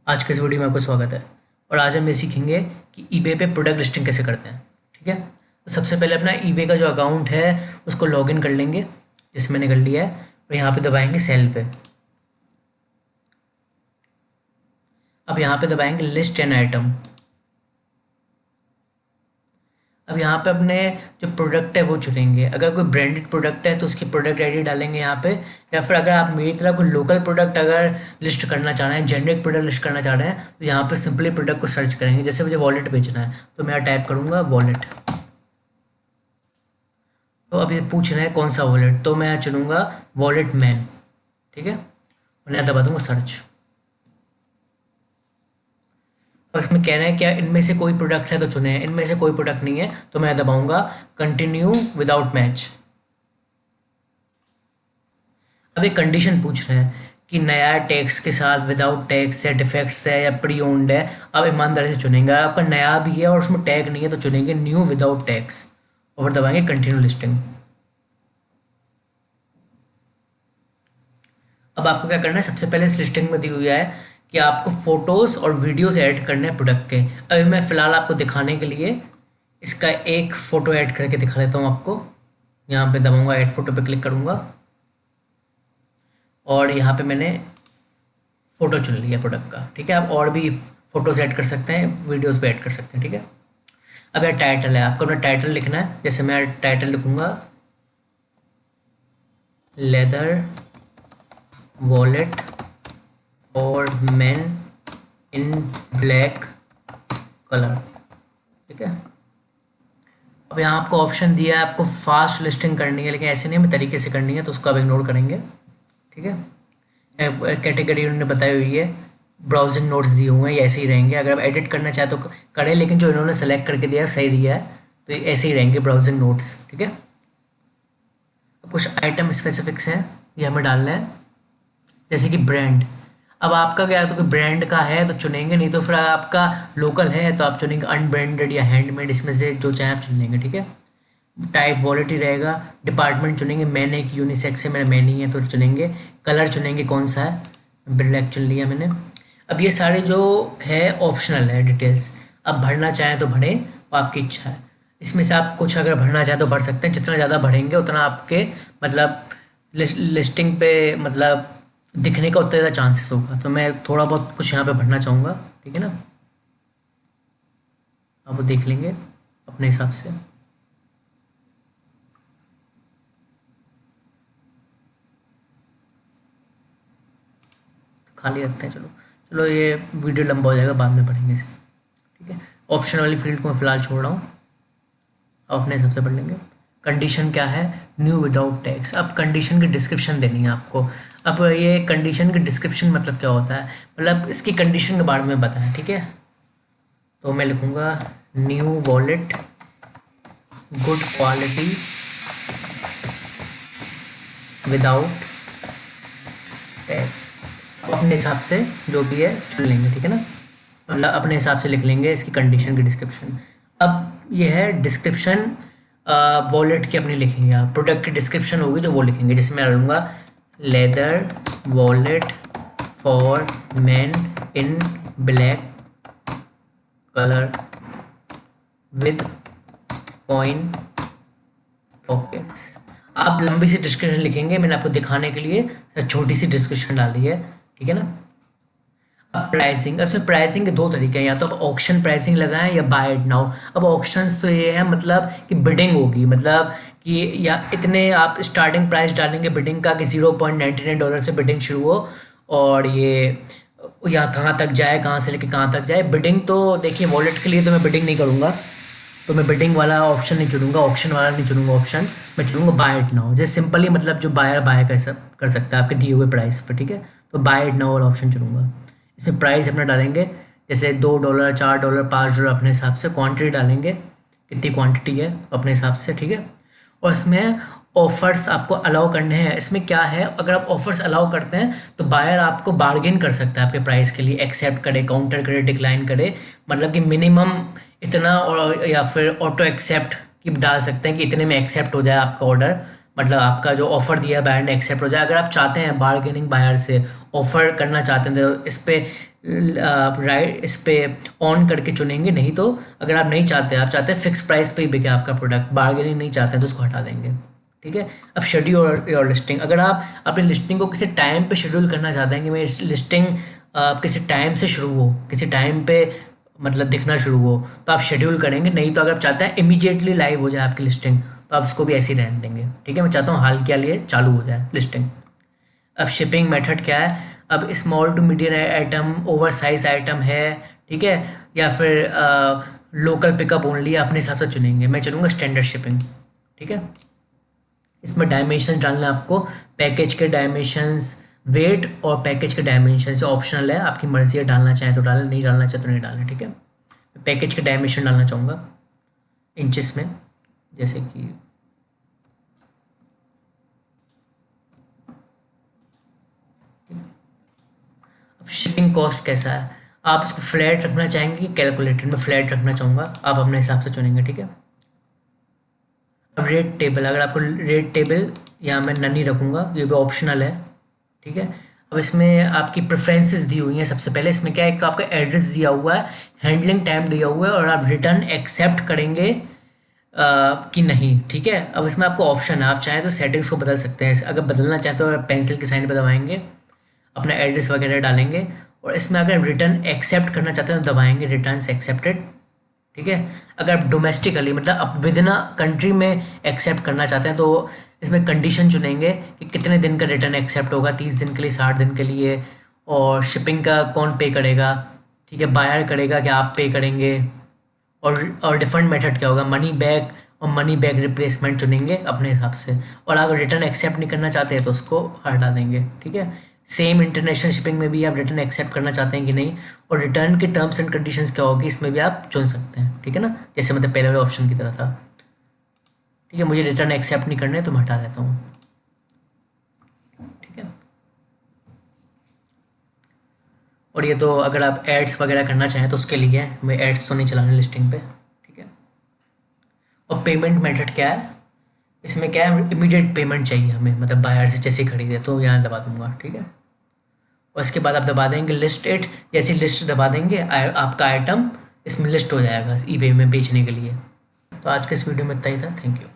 आज के इस वीडियो में आपका स्वागत है। और आज हम ये सीखेंगे कि ईबे पे प्रोडक्ट लिस्टिंग कैसे करते हैं। ठीक है, तो सबसे पहले अपना ईबे का जो अकाउंट है उसको लॉगिन कर लेंगे, जिसे मैंने कर लिया है। और यहाँ पे दबाएंगे सेल पे। अब यहाँ पे दबाएंगे लिस्ट एन आइटम। अब यहाँ पे अपने जो प्रोडक्ट है वो चुनेंगे। अगर कोई ब्रांडेड प्रोडक्ट है तो उसकी प्रोडक्ट आईडी डालेंगे यहाँ पे, या फिर अगर आप मेरी तरह कोई लोकल प्रोडक्ट अगर लिस्ट करना चाह रहे हैं, जेनरिक प्रोडक्ट लिस्ट करना चाह रहे हैं, तो यहाँ पे सिंपली प्रोडक्ट को सर्च करेंगे। जैसे मुझे वॉलेट बेचना है तो मैं टाइप करूँगा वॉलेट। तो अब ये पूछ रहे हैं कौन सा वॉलेट, तो मैं चुनूँगा वॉलेट मैन। ठीक है, और मैं दबा दूँगा सर्च। और इसमें कह रहे हैं क्या इनमें से कोई प्रोडक्ट है तो चुने, इनमें से कोई प्रोडक्ट नहीं है तो मैं दबाऊंगा कंटिन्यू विदाउट मैच। अब एक कंडीशन पूछ रहे हैं कि नया टैक्स के साथ, विदाउट टैक्स है, डिफेक्ट्स है या प्री ओन्ड है। आप ईमानदारी से चुनेंगे। आपका नया भी है और उसमें टैग नहीं है तो चुनेंगे न्यू विदाउट टैक्स और फिर दबाएंगे कंटिन्यू लिस्टिंग। अब आपको क्या करना है, सबसे पहले इस लिस्टिंग में दी हुई है कि आपको फोटोज़ और वीडियोज़ ऐड करने हैं प्रोडक्ट के। अभी मैं फ़िलहाल आपको दिखाने के लिए इसका एक फ़ोटो ऐड करके दिखा देता हूँ आपको। यहाँ पे दबाऊंगा ऐड फोटो पे क्लिक करूँगा और यहाँ पे मैंने फ़ोटो चुन लिया प्रोडक्ट का। ठीक है, आप और भी फ़ोटोज़ ऐड कर सकते हैं, वीडियोज़ भी ऐड कर सकते हैं। ठीक है, अब यह टाइटल है, आपको अपना टाइटल लिखना है। जैसे मैं टाइटल लिखूँगा लेदर वॉलेट और मैन इन ब्लैक कलर। ठीक है, अब यहाँ आपको ऑप्शन दिया है, आपको फास्ट लिस्टिंग करनी है, लेकिन ऐसे नहीं, हमें तरीके से करनी है तो उसको आप इग्नोर करेंगे। ठीक है, कैटेगरी उन्होंने बताई हुई है, ब्राउजिंग नोट्स दिए हुए हैं, ये ऐसे ही रहेंगे। अगर आप एडिट करना चाहे तो करें, लेकिन जो इन्होंने सेलेक्ट करके दिया है सही दिया है, तो ये ऐसे ही रहेंगे ब्राउजिंग नोट्स। ठीक है, कुछ आइटम स्पेसिफिक्स हैं, ये हमें डालना है। जैसे कि ब्रांड, अब आपका क्या है, तो कि ब्रांड का है तो चुनेंगे, नहीं तो फिर आपका लोकल है तो आप चुनेंगे अनब्रांडेड या हैंडमेड, इसमें से जो चाहे आप चुन लेंगे। ठीक है, टाइप वॉलेट ही रहेगा। डिपार्टमेंट चुनेंगे, मैंने एक यूनिसेक्स है, मेरा मैन ही है तो चुनेंगे। कलर चुनेंगे कौन सा है, ब्लैक चुन लिया मैंने। अब ये सारे जो है ऑप्शनल है डिटेल्स, अब भरना चाहें तो भरें, वो आपकी इच्छा है। इसमें से आप कुछ अगर भरना चाहें तो भर सकते हैं। जितना ज़्यादा भरेंगे उतना आपके मतलब लिस्टिंग पे मतलब दिखने का उतना ज़्यादा चांसेस होगा। तो मैं थोड़ा बहुत कुछ यहाँ पे भरना चाहूँगा। ठीक है ना, आप वो देख लेंगे अपने हिसाब से। खाली रखते हैं, चलो चलो ये वीडियो लंबा हो जाएगा, बाद में पढ़ेंगे इसे। ठीक है, ऑप्शन वाली फील्ड को मैं फिलहाल छोड़ रहा हूँ, आप अपने हिसाब से पढ़ लेंगे। कंडीशन क्या है, न्यू विदाउट टैक्स। अब कंडीशन की डिस्क्रिप्शन देनी है आपको। अब ये कंडीशन की डिस्क्रिप्शन मतलब क्या होता है, मतलब इसकी कंडीशन के बारे में बताएं। ठीक है, तो मैं लिखूँगा new wallet, good quality, without tax. अपने हिसाब से जो भी है चुन लेंगे। ठीक है ना, मतलब अपने हिसाब से लिख लेंगे इसकी कंडीशन की डिस्क्रिप्शन। अब ये है डिस्क्रिप्शन वॉलेट की अपनी लिखेंगे आप। प्रोडक्ट की डिस्क्रिप्शन होगी जो वो लिखेंगे। जैसे मैं डालूँगा leather wallet for man in black colour with coin pockets. आप लंबी सी डिस्क्रिप्शन लिखेंगे, मैंने आपको दिखाने के लिए छोटी सी डिस्क्रिप्शन डाली है। ठीक है ना, अब प्राइसिंग, अब प्राइसिंग के दो तरीके हैं, या तो आप ऑक्शन प्राइसिंग लगाएं या बाय इट नाउ। अब ऑक्शंस तो ये है मतलब कि बिडिंग होगी, मतलब कि या इतने आप स्टार्टिंग प्राइस डालेंगे बिडिंग का कि $0.99 से बिडिंग शुरू हो, और ये या कहाँ तक जाए, कहाँ से लेके कहाँ तक जाए। बिडिंग तो देखिए वॉलेट के लिए तो मैं बिडिंग नहीं करूँगा, तो मैं बिडिंग वाला ऑप्शन नहीं चुनूंगा, ऑप्शन वाला नहीं चुनूंगा ऑप्शन, मैं चुनूंगा बाय इट नाउ। जैसे सिंपली मतलब जो बायर बाय कर सकता है आपके दिए हुए प्राइस पर। ठीक है, तो बाय इट नाउ वाला ऑप्शन चुनूंगा। इसमें प्राइस अपना डालेंगे, जैसे $2, $4, $5 अपने हिसाब से। क्वांटिटी डालेंगे, कितनी क्वांटिटी है अपने हिसाब से। ठीक है, और इसमें ऑफ़र्स आपको अलाउ करने हैं। इसमें क्या है, अगर आप ऑफ़र्स अलाउ करते हैं तो बायर आपको बार्गेन कर सकता है आपके प्राइस के लिए, एक्सेप्ट करे, काउंटर करे, डिक्लाइन करे। मतलब कि मिनिमम इतना, और या फिर ऑटो एक्सेप्ट की डाल सकते हैं कि इतने में एक्सेप्ट हो जाए आपका ऑर्डर, मतलब आपका जो ऑफ़र दिया है बायर ने एक्सेप्ट हो जाए। अगर आप चाहते हैं बार्गेनिंग बायर से ऑफ़र करना चाहते हैं तो इस पर आप राइट इस पे ऑन करके चुनेंगे, नहीं तो अगर आप नहीं चाहते, आप चाहते हैं फिक्स प्राइस पे ही बिके आपका प्रोडक्ट, बार्गेनिंग नहीं चाहते हैं तो उसको हटा देंगे। ठीक है। अब शेड्यूल योर लिस्टिंग, अगर आप अपनी लिस्टिंग को किसी टाइम पे शेड्यूल करना चाहते हैं कि मेरी लिस्टिंग किसी टाइम से शुरू हो, किसी टाइम पे मतलब दिखना शुरू हो, तो आप शेड्यूल करेंगे। नहीं तो अगर आप चाहते हैं इमीडिएटली लाइव हो जाए आपकी लिस्टिंग, तो आप इसको भी ऐसे ही रहने देंगे। ठीक है। मैं चाहता हूँ हाल के लिए चालू हो जाए लिस्टिंग। अब शिपिंग मेथड क्या है, अब small to medium item, over size item है, ठीक है, या फिर लोकल पिकअप ओनली, अपने हिसाब से चुनेंगे। मैं चुनूँगा स्टैंडर्ड शिपिंग। ठीक है। इसमें डायमेंशन डालना आपको, पैकेज के डायमेंशंस, वेट और पैकेज के डायमेंशन ऑप्शनल है, आपकी मर्जी है, डालना चाहे तो डालें, नहीं डालना चाहे तो नहीं डालें। ठीक है। पैकेज के डायमेंशन डालना चाहूँगा इंचेस में, जैसे कि अब शिपिंग कॉस्ट कैसा है, आप इसको फ्लैट रखना चाहेंगे कि कैलकुलेटेड, में फ्लैट रखना चाहूँगा, आप अपने हिसाब से चुनेंगे। ठीक है। अब रेट टेबल, अगर आपको रेट टेबल यहाँ मैं नन ही रखूँगा, ये भी ऑप्शनल है। ठीक है। अब इसमें आपकी प्रेफरेंसेस दी हुई हैं। सबसे पहले इसमें क्या है, एक आपका एड्रेस दिया हुआ है, हैंडलिंग टाइम दिया हुआ है, और आप रिटर्न एक्सेप्ट करेंगे कि नहीं। ठीक है। अब इसमें आपको ऑप्शन है, आप चाहें तो सेटिंग्स को बदल सकते हैं। अगर बदलना चाहें तो पेंसिल के साइन पर दबाएंगे, अपना एड्रेस वगैरह डालेंगे, और इसमें अगर रिटर्न एक्सेप्ट करना चाहते हैं तो दबाएंगे रिटर्न एक्सेप्टेड। ठीक है। अगर आप डोमेस्टिकली मतलब आप विद इन कंट्री में एक्सेप्ट करना चाहते हैं तो इसमें कंडीशन चुनेंगे कि कितने दिन का रिटर्न एक्सेप्ट होगा, 30 दिन के लिए, 60 दिन के लिए, और शिपिंग का कौन पे करेगा। ठीक है। बायर करेगा कि आप पे करेंगे, और डिफरेंट मेथड क्या होगा, मनी बैक और मनी बैक रिप्लेसमेंट चुनेंगे अपने हिसाब से। और अगर रिटर्न एक्सेप्ट नहीं करना चाहते हैं तो उसको हटा देंगे। ठीक है। सेम इंटरनेशनल शिपिंग में भी आप रिटर्न एक्सेप्ट करना चाहते हैं कि नहीं, और रिटर्न के टर्म्स एंड कंडीशंस क्या होगी, इसमें भी आप चुन सकते हैं। ठीक है ना, जैसे मतलब पहले वाले ऑप्शन की तरह था। ठीक है। मुझे रिटर्न एक्सेप्ट नहीं करने तो मैं हटा देता हूँ। ठीक है। और ये तो अगर आप एड्स वगैरह करना चाहें तो उसके लिए है, मैं एड्स तो नहीं चलाने लिस्टिंग पे। ठीक है। और पेमेंट मेथड क्या है, इसमें क्या है, इमीडिएट पेमेंट चाहिए हमें, मतलब बायर से जैसे ही खरीदे तो यहाँ दबा दूंगा। ठीक है। और इसके बाद आप दबा देंगे लिस्ट इट, जैसी लिस्ट दबा देंगे आपका आइटम इसमें लिस्ट हो जाएगा ईबे में बेचने के लिए। तो आज के इस वीडियो में इतना ही था। Thank you.